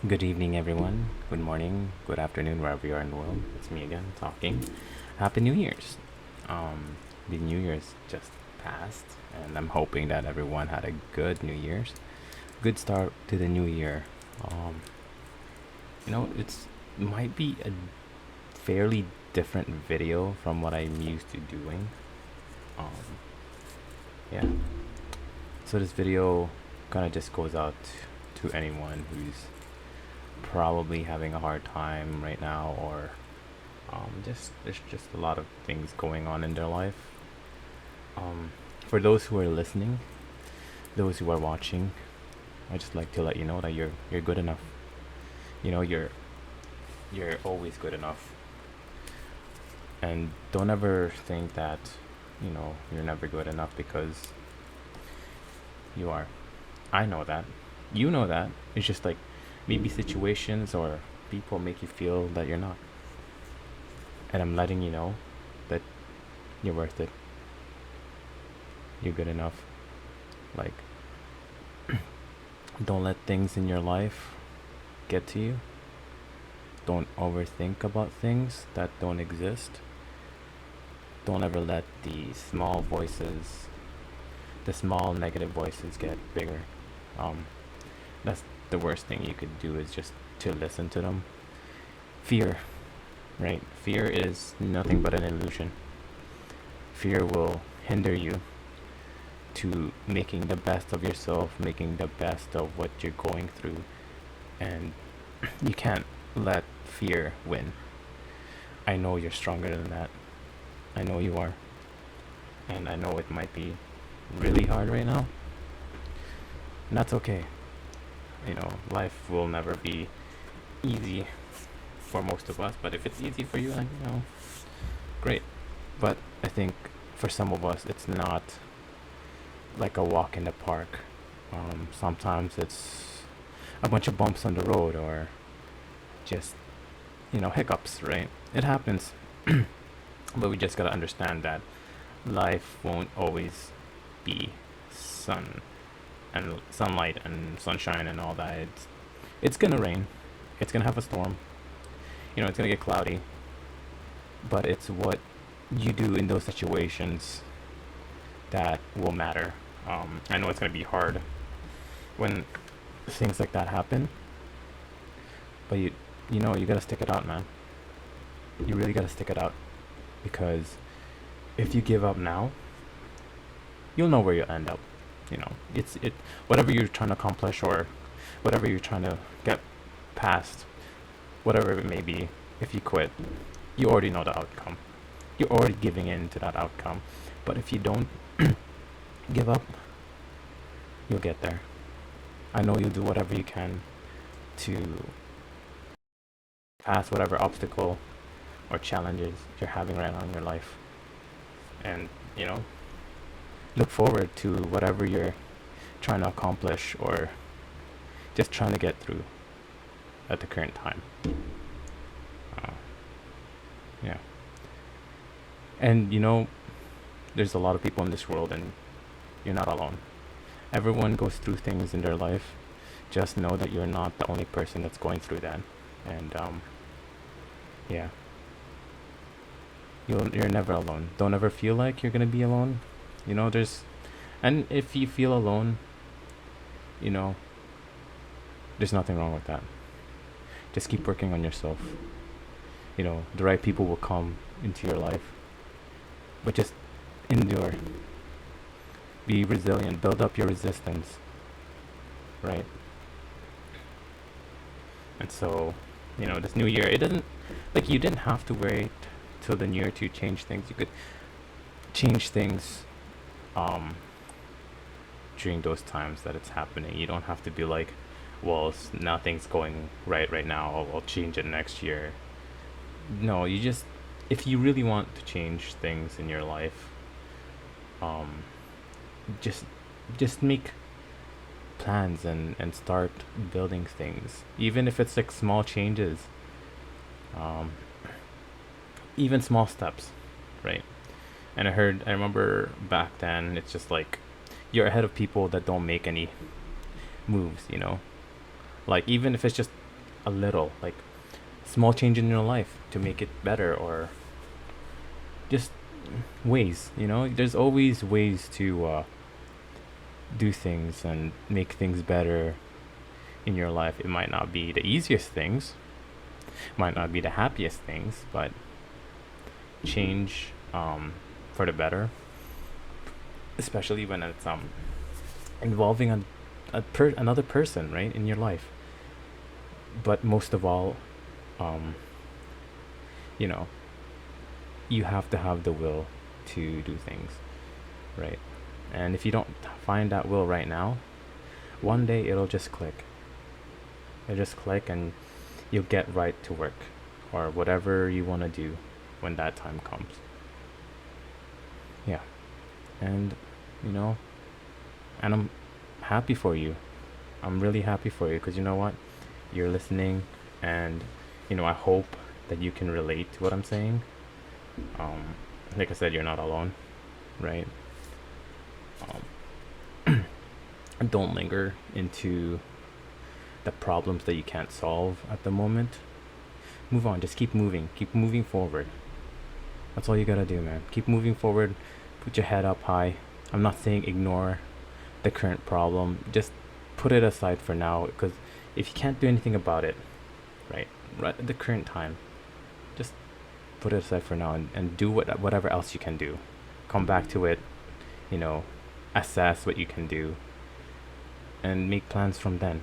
Good evening, everyone. Good morning, good afternoon, wherever you are in the world. It's me again talking. Happy New Year's. The New Year's just passed, and I'm hoping that everyone had a good New Year's, good start to the new year. Um, it's might be a fairly different video from what I'm used to doing. Um, yeah. So this video kind of just goes out to anyone who's probably having a hard time right now, or just there's just a lot of things going on in their life. For those who are listening, those who are watching, I just like to let you know that you're good enough. You know you're always good enough, and don't ever think that you're never good enough, because you are. I know that. You know that. It's just like maybe situations or people make you feel that you're not, and I'm letting you know that you're worth it. You're good enough. Like, don't let things in your life get to you. Don't overthink about things that don't exist. Don't ever let the small negative voices get bigger. Um, that's the worst thing you could do, is just to listen to them. Fear, right? Fear is nothing but an illusion. Fear will hinder you to making the best of yourself, making the best of what you're going through, and you can't let fear win. I know you're stronger than that. I know you are. And I know it might be really hard right now. And that's okay. Life will never be easy for most of us, but if it's easy for you, then, great. But I think for some of us, it's not like a walk in the park. Sometimes it's a bunch of bumps on the road, or just, hiccups, right? It happens. But we just gotta understand that life won't always be sun and sunlight and sunshine and all that. It's gonna rain. It's gonna have a storm. It's gonna get cloudy. But it's what you do in those situations that will matter. I know it's gonna be hard when things like that happen, but you gotta stick it out, man. You really gotta stick it out, because if you give up now, you'll know where you'll end up. It's whatever you're trying to accomplish, or whatever you're trying to get past, whatever it may be. If you quit, you already know the outcome. You're already giving in to that outcome. But if you don't give up, you'll get there. I know you'll do whatever you can to pass whatever obstacle or challenges you're having right now in your life, and look forward to whatever you're trying to accomplish, or just trying to get through at the current time. Uh, yeah. And there's a lot of people in this world, and you're not alone. Everyone goes through things in their life. Just know that you're not the only person that's going through that. And yeah, you're never alone. Don't ever feel like you're gonna be alone. And if you feel alone, you know, there's nothing wrong with that. Just keep working on yourself. The right people will come into your life, but just endure. Be resilient. Build up your resistance, right? And so, this new year, it doesn't, like, you didn't have to wait till the new year to change things. You could change things um, during those times that it's happening. You don't have to be like, well, nothing's going right now. I'll change it next year. No, if you really want to change things in your life, um, just make plans, and start building things, even if it's like small changes, um, even small steps, right? And I remember back then, it's just like you're ahead of people that don't make any moves, like even if it's just a little, like small change in your life to make it better, or just ways, there's always ways to do things and make things better in your life. It might not be the easiest things, might not be the happiest things, but change for the better, especially when it's involving another person, right, in your life. But most of all, um, you know, you have to have the will to do things, right? And if you don't find that will right now, one day it'll just click. It'll just click and you'll get right to work or whatever you want to do when that time comes. Yeah. And, you know, and I'm happy for you. I'm really happy for you because you know what? You're listening, and, I hope that you can relate to what I'm saying. Like I said, you're not alone, right? Don't linger into the problems that you can't solve at the moment. Move on. Just keep moving. Keep moving forward. That's all you gotta do, man. Keep moving forward. Put your head up high. I'm not saying ignore the current problem. Just put it aside for now, because if you can't do anything about it, right at the current time, just put it aside for now and do whatever else you can do. Come back to it, assess what you can do, and make plans from then.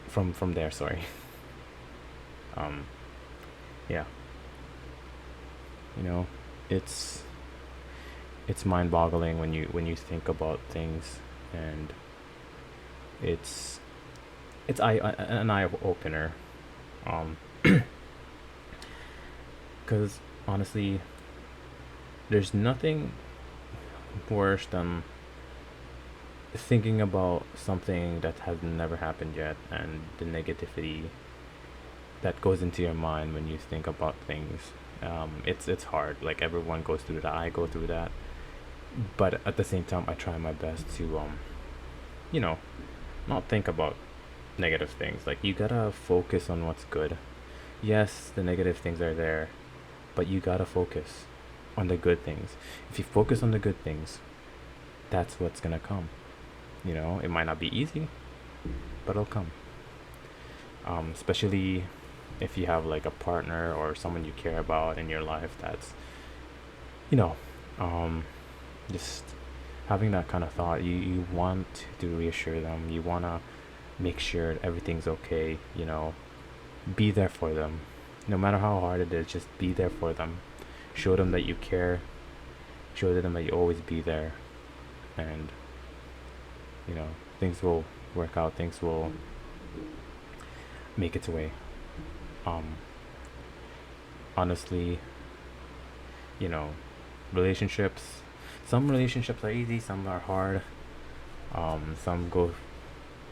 From there, sorry. Yeah. It's mind-boggling when you think about things, and it's an eye opener. Because honestly, there's nothing worse than thinking about something that has never happened yet, and the negativity that goes into your mind when you think about things. It's hard. Like, everyone goes through that. I go through that. But at the same time, I try my best to not think about negative things. Like, you gotta focus on what's good. Yes, the negative things are there, but you gotta focus on the good things. If you focus on the good things, that's what's gonna come. It might not be easy, but it'll come. Especially if you have like a partner or someone you care about in your life that's, just having that kind of thought. You want to reassure them. You want to make sure everything's okay. Be there for them. No matter how hard it is, just be there for them. Show them that you care. Show them that you always be there. And, things will work out. Things will make its way. Honestly, relationships, some relationships are easy, some are hard. Some go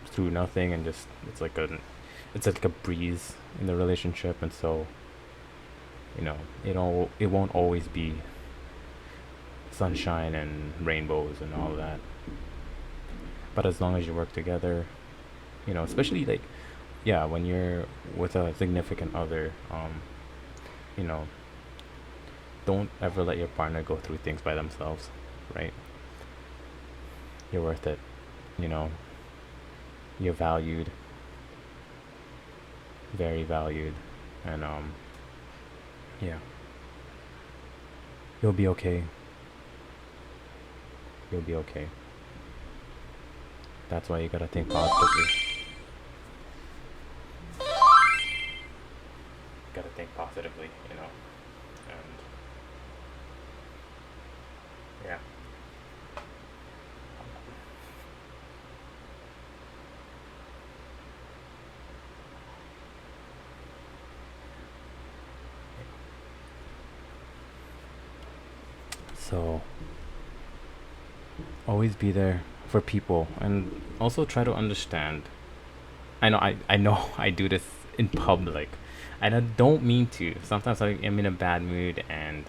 through nothing, and just it's like a breeze in the relationship. And so, it won't always be sunshine and rainbows and all that. But as long as you work together, especially like, yeah, when you're with a significant other, don't ever let your partner go through things by themselves, right? You're worth it. You're valued, very valued. And yeah, you'll be okay. You'll be okay. That's why you gotta think positively. Gotta think positively, and yeah. So always be there for people, and also try to understand. I know I do this in public, and I don't mean to. Sometimes I am in a bad mood and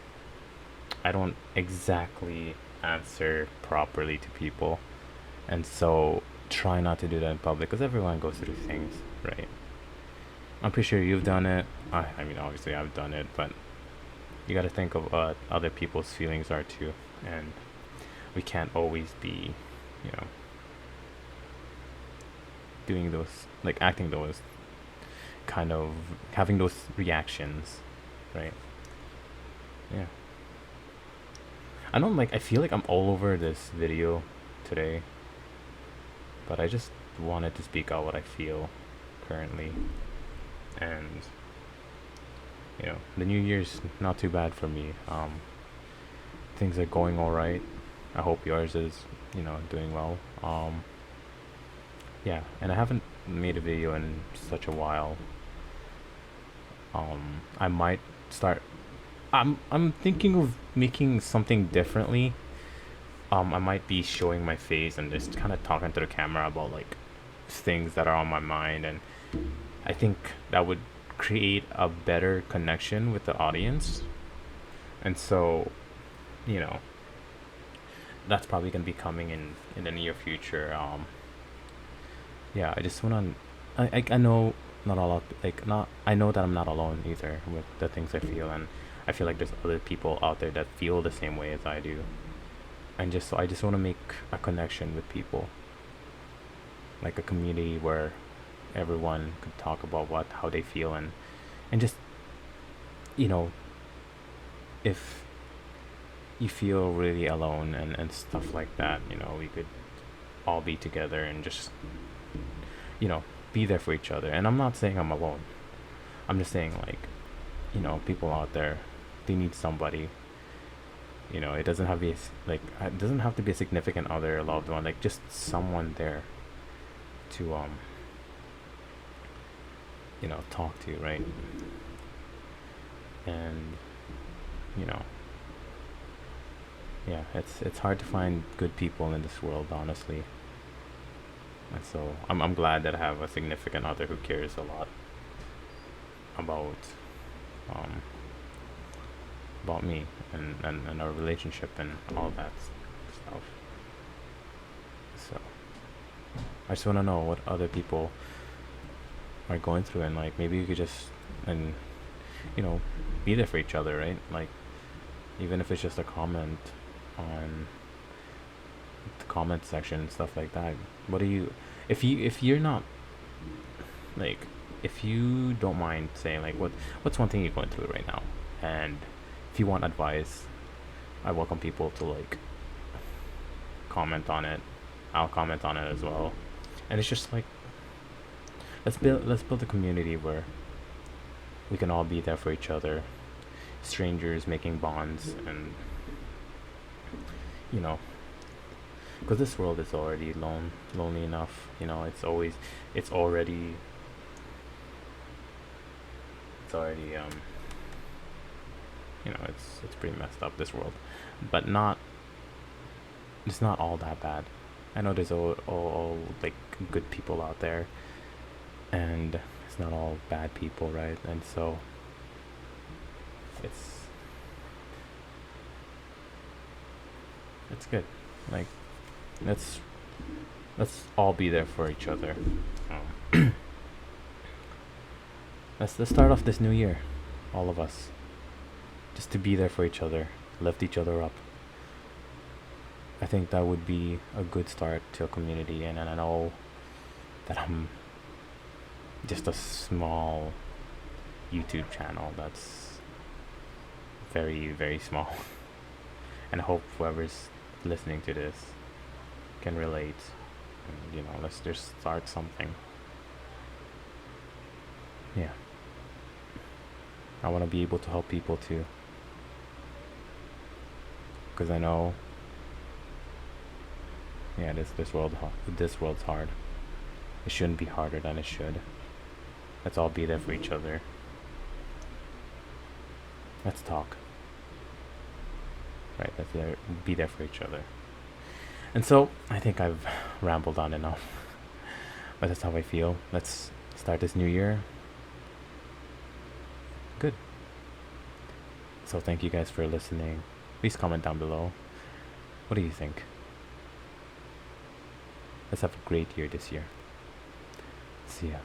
I don't exactly answer properly to people, and so try not to do that in public, because everyone goes through things, right? I'm pretty sure you've done it. I mean, obviously I've done it, but you got to think of what other people's feelings are too, and we can't always be, you know, doing those, like acting those kind of, having those reactions, right? Yeah. I don't like. I feel like I'm all over this video today, but I just wanted to speak out what I feel currently, and the new year's not too bad for me. Things are going all right. I hope yours is, doing well. Yeah, and I haven't made a video in such a while. I might start. I'm thinking of making something differently. I might be showing my face and just kind of talking to the camera about like things that are on my mind, and I think that would create a better connection with the audience. And so, you know, that's probably gonna be coming in the near future. Yeah, I just wanna. I know not all of like not. I know that I'm not alone either with the things I feel, and I feel like there's other people out there that feel the same way as I do. And just so I just want to make a connection with people, like a community where everyone could talk about how they feel, and just, you know if you feel really alone and stuff like that, we could all be together and just, you know be there for each other. And I'm not saying I'm alone. I'm just saying, like, people out there, they need somebody. It doesn't have to be it doesn't have to be a significant other, a loved one, like just someone there to talk to, right? And yeah, it's hard to find good people in this world, honestly. And so I'm glad that I have a significant other who cares a lot about um me and our relationship and all that stuff. So I just want to know what other people are going through, and like maybe you could just and be there for each other, right? Like, even if it's just a comment on the comment section and stuff like that. What do you if you're not, like, if you don't mind saying, like, what's one thing you're going through right now, and if you want advice, I welcome people to, like, comment on it. I'll comment on it as well. And it's just like, let's build a community where we can all be there for each other, strangers making bonds. And because this world is already lonely enough. It's already it's pretty messed up, this world, but it's not all that bad. I know there's all like good people out there, and it's not all bad people, right? And so it's good. Like, let's all be there for each other. Let's start off this new year, all of us, just to be there for each other, lift each other up. I think that would be a good start to a community. And I know that I'm just a small YouTube channel that's very, very small. And I hope whoever's listening to this can relate. And, let's just start something. Yeah. I want to be able to help people too. Because I know, yeah, this world's hard. It shouldn't be harder than it should. Let's all be there for each other. Let's talk. Right, be there for each other. And so I think I've rambled on enough. But that's how I feel. Let's start this new year good. So thank you guys for listening. Please comment down below. What do you think? Let's have a great year this year. See ya.